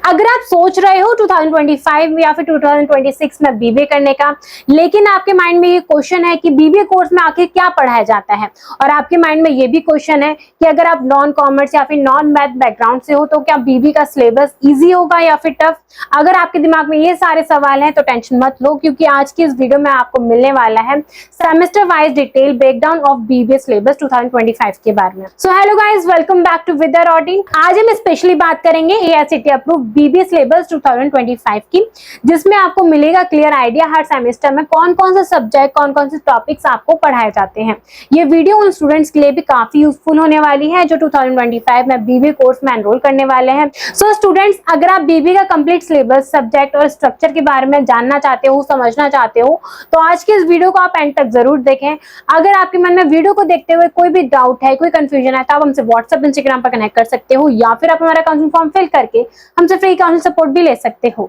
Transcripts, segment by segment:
अगर आप सोच रहे हो 2025 या फिर 2026 में बीबीए करने का, लेकिन आपके माइंड में ये क्वेश्चन है कि बीबीए कोर्स में आखिर क्या पढ़ाया जाता है, और आपके माइंड में ये भी क्वेश्चन है कि अगर आप नॉन कॉमर्स या फिर नॉन मैथ बैकग्राउंड से हो तो क्या बीबीए का सिलेबस इजी होगा या फिर टफ। अगर आपके दिमाग में ये सारे सवाल हैं तो टेंशन मत लो, क्योंकि आज की इस वीडियो में आपको मिलने वाला है semester wise detail breakdown of BBA syllabus 2025 के बारे में। So hello guys, welcome back to with routine. आज हम स्पेशली बात करेंगे एआईसीटीई अप्रूव बीबीए सिलेबस 2025 की, जिसमें आपको मिलेगा क्लियर आइडिया हर सेमेस्टर में कौन कौन से सब्जेक्ट, कौन कौन से टॉपिक्स आपको पढ़ाए जाते हैं। ये वीडियो उन स्टूडेंट्स के लिए भी काफी यूजफुल होने वाली है जो 2025 में बीबीए कोर्स में एनरोल करने वाले हैं। सो स्टूडेंट्स, अगर आप बीबीए का कंप्लीट सिलेबस, सब्जेक्ट और स्ट्रक्चर के बारे में जानना चाहते हो, समझना चाहते हो, तो आज की इस वीडियो को आप एंड तक जरूर देखें। अगर आपके मन में वीडियो को देखते हुए कोई भी डाउट है, कोई कंफ्यूजन है, तो आप हमसे व्हाट्सएप, इंस्टाग्राम पर कनेक्ट कर सकते हो, या फिर आप हमारा काउंसलिंग फॉर्म फिल करके हमसे फ्री काउंसलिंग सपोर्ट भी ले सकते हो।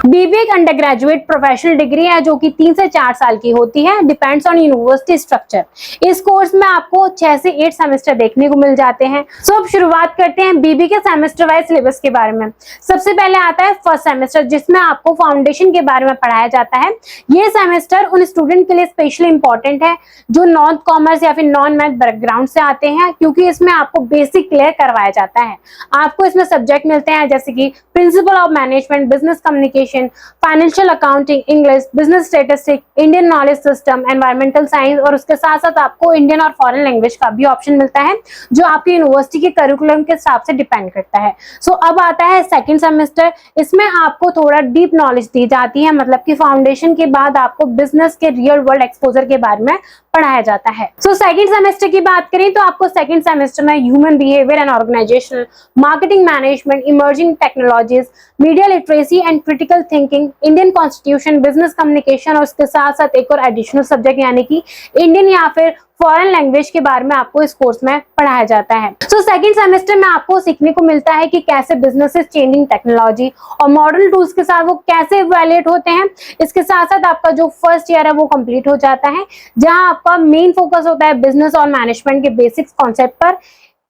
बीबीए एक अंडर ग्रेजुएट प्रोफेशनल डिग्री है जो कि 3 से 4 साल की होती है, डिपेंड्स ऑन यूनिवर्सिटी स्ट्रक्चर। इस कोर्स में आपको 6 से 8 सेमेस्टर देखने को मिल जाते हैं। सो अब शुरुआत करते हैं बीबीए के सेमेस्टर वाइज सिलेबस के बारे में। सबसे पहले आता है फर्स्ट सेमेस्टर, जिसमें आपको फाउंडेशन के बारे में पढ़ाया जाता है। ये सेमेस्टर उन स्टूडेंट के लिए स्पेशली इंपॉर्टेंट है जो नॉन कॉमर्स या फिर नॉन मैथ बैकग्राउंड से आते हैं, क्योंकि इसमें आपको बेसिक क्लियर करवाया जाता है। आपको इसमें सब्जेक्ट मिलते हैं जैसे कि principle of management, business communication, financial accounting, English, business statistics, Indian knowledge system, environmental science, और उसके साथ साथ आपको इंडियन और फॉरेन लैंग्वेज का भी ऑप्शन मिलता है जो आपकी यूनिवर्सिटी के करिकुलम के हिसाब से डिपेंड करता है। सो अब आता है सेकंड सेमेस्टर। इसमें आपको थोड़ा डीप नॉलेज दी जाती है, मतलब कि फाउंडेशन के बाद आपको बिजनेस के रियल वर्ल्ड एक्सपोजर के बारे में पढ़ाया जाता है। सो सेकंड सेमेस्टर की बात करें तो आपको सेकंड सेमेस्टर में human behaviour and organisational, marketing management, emerging technologies, media literacy and critical thinking, Indian constitution, business communication, और उसके साथ साथ एक और एडिशनल सब्जेक्ट यानी कि इंडियन या फिर फॉरेन लैंग्वेज के बारे में आपको इस कोर्स में पढ़ाया जाता है। सो सेकंड सेमेस्टर में आपको सीखने को मिलता है कि कैसे बिजनेसेस चेंजिंग टेक्नोलॉजी और मॉडर्न टूल्स के साथ वो कैसे इवैल्यूएट होते हैं। इसके साथ साथ आपका जो फर्स्ट ईयर है वो कंप्लीट हो जाता है, जहां आपका मेन फोकस होता है बिजनेस और मैनेजमेंट के बेसिक्स कॉन्सेप्ट पर।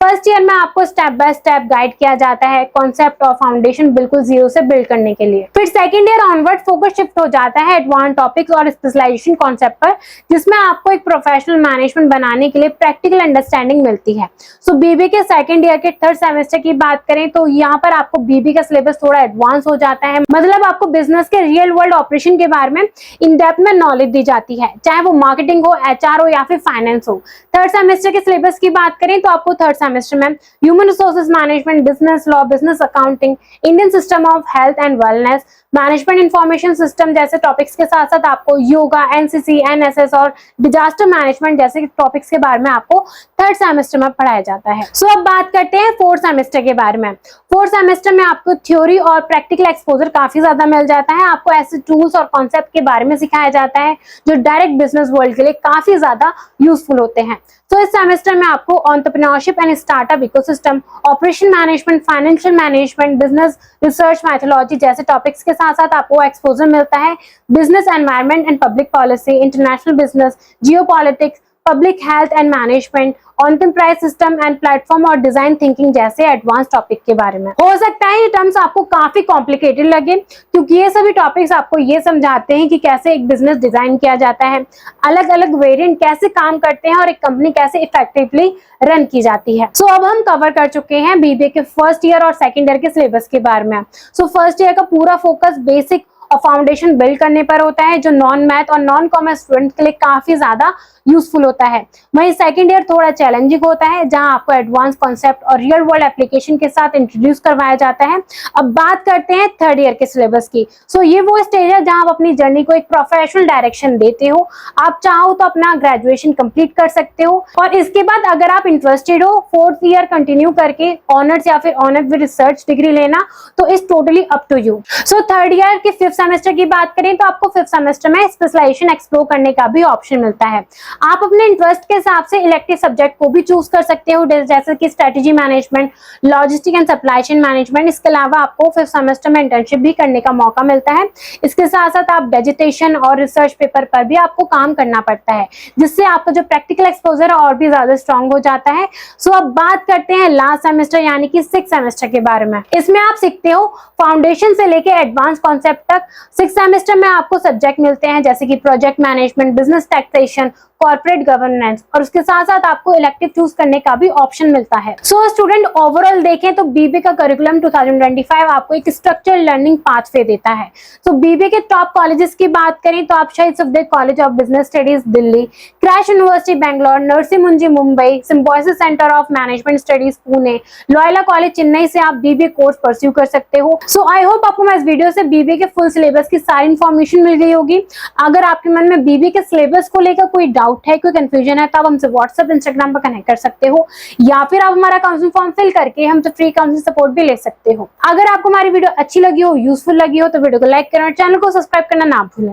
फर्स्ट ईयर में आपको स्टेप बाय स्टेप गाइड किया जाता है कॉन्सेप्ट और फाउंडेशन बिल्कुल जीरो से बिल्ड करने के लिए। फिर second year onward focus shift हो जाता है एडवांस टॉपिक्स और स्पेशलाइजेशन कॉन्सेप्ट पर, जिसमें आपको एक प्रोफेशनल मैनेजमेंट बनाने के लिए प्रैक्टिकल अंडरस्टैंडिंग मिलती है। सो बीबीए के सेकंड ईयर के थर्ड सेमेस्टर की बात करें तो यहाँ पर आपको बीबीए का सिलेबस थोड़ा एडवांस हो जाता है, मतलब आपको बिजनेस के रियल वर्ल्ड ऑपरेशन के बारे में इन डेप्थ में नॉलेज दी जाती है, चाहे वो मार्केटिंग हो, एचआर हो या फिर फाइनेंस हो। थर्ड सेमेस्टर के सिलेबस की बात करें तो आपको थर्ड सेमेस्टर में human resources management, business law, business accounting, Indian system of health and wellness, management information system जैसे टॉपिक्स के साथ साथ आपको योगा, एनसीसी, एनएसएस और डिजास्टर मैनेजमेंट जैसे टॉपिक्स के बारे में आपको थर्ड सेमेस्टर में पढ़ाया जाता है। सो अब बात करते हैं फोर्थ सेमेस्टर के बारे में। फोर्थ सेमेस्टर में आपको थ्योरी और प्रैक्टिकल एक्सपोजर काफी ज्यादा मिल जाता है। आपको ऐसे टूल्स और कॉन्सेप्ट के बारे में सिखाया जाता है जो डायरेक्ट बिजनेस वर्ल्ड के लिए काफी ज्यादा यूजफुल होते हैं। तो इस सेमेस्टर में आपको entrepreneurship and startup ecosystem, operation management, financial management, business research methodology जैसे टॉपिक्स के साथ साथ आपको एक्सपोजर मिलता है business environment and public policy, international business, geopolitics, public health and management, enterprise system and platform और डिजाइन थिंकिंग जैसे advance topic के बारे में। हो सकता है ये टर्म्स आपको काफी कॉम्प्लिकेटेड लगे, क्योंकि ये सभी टॉपिक्स आपको ये समझाते हैं कि कैसे एक बिजनेस डिजाइन किया जाता है, अलग अलग वेरिएंट कैसे काम करते हैं और एक कंपनी कैसे इफेक्टिवली रन की जाती है। सो अब हम कवर कर चुके हैं बीबीए के फर्स्ट ईयर और सेकेंड ईयर के सिलेबस के बारे में। सो फर्स्ट ईयर का पूरा फोकस बेसिक और फाउंडेशन बिल्ड करने पर होता है, जो नॉन मैथ और नॉन कॉमर्स स्टूडेंट के लिए काफी ज्यादा यूजफुल होता है। वहीं सेकंड ईयर थोड़ा चैलेंजिंग होता है, जहां आपको एडवांस कॉन्सेप्ट और रियल वर्ल्ड एप्लीकेशन के साथ इंट्रोड्यूस करवाया जाता है। अब बात करते हैं थर्ड ईयर के सिलेबस की। सो ये वो स्टेज है जहां आप अपनी जर्नी को एक प्रोफेशनल डायरेक्शन देते हो। आप चाहो तो अपना ग्रेजुएशन कंप्लीट कर सकते हो, और इसके बाद अगर आप इंटरेस्टेड हो फोर्थ ईयर कंटिन्यू करके ऑनर्स या फिर ऑनर विद रिसर्च डिग्री लेना, तो it's totally up to you. So third year के फिफ्थ सेमेस्टर की बात करें तो आपको 5th सेमेस्टर में स्पेशलाइजेशन एक्सप्लोर करने का भी ऑप्शन मिलता है। आप अपने इंटरेस्ट के हिसाब से इलेक्टिव सब्जेक्ट को भी चूज कर सकते हो, जैसे कि strategy management, logistic and supply chain management. इसके अलावा आपको 5th सेमेस्टर में इंटर्नशिप भी करने का मौका मिलता है। इसके साथ साथ आप वेजिटेशन और रिसर्च पेपर पर भी आपको काम करना पड़ता है, जिससे आपका जो प्रैक्टिकल एक्सपोजर है और भी ज्यादा स्ट्रांग हो जाता है। सो अब बात करते हैं लास्ट सेमेस्टर यानी कि 6th सेमेस्टर के बारे में। इसमें आप सीखते हो फाउंडेशन से लेके एडवांस कॉन्सेप्ट तक। 6th सेमेस्टर में आपको सब्जेक्ट मिलते हैं जैसे कि project management, business taxation, corporate governance, और उसके साथ साथ आपको इलेक्टिव चूज करने का भी ऑप्शन मिलता है। सो स्टूडेंट, ओवरऑल देखें तो बीबीए का करिकुलम 2025 आपको एक स्ट्रक्चर्ड लर्निंग पाथवे देता है। सो बीबीए के टॉप कॉलेजेस की बात करें तो आप Shaheed Sukhdev college of business studies Delhi, Christ university Bangalore, Narsee Monjee Mumbai, Symbiosis centre of management studies Pune, Loyola college Chennai से आप बीबीए कोर्स परस्यू कर सकते हो। सो आई होप आपको मैं इस वीडियो से बीबीए के फुल सिलेबस की सारी इन्फॉर्मेशन मिल गई होगी। अगर आपके मन में बीबीए के सिलेबस को लेकर कोई डाउट है, कोई कंफ्यूजन है, तो आप हमसे व्हाट्सएप, इंस्टाग्राम पर कनेक्ट कर सकते हो, या फिर आप हमारा काउंसलिंग फॉर्म फिल करके हमसे फ्री काउंसलिंग सपोर्ट भी ले सकते हो। अगर आपको हमारी वीडियो अच्छी लगी हो, यूजफुल लगी हो, तो वीडियो को लाइक करें और चैनल को सब्सक्राइब करना ना भूलें।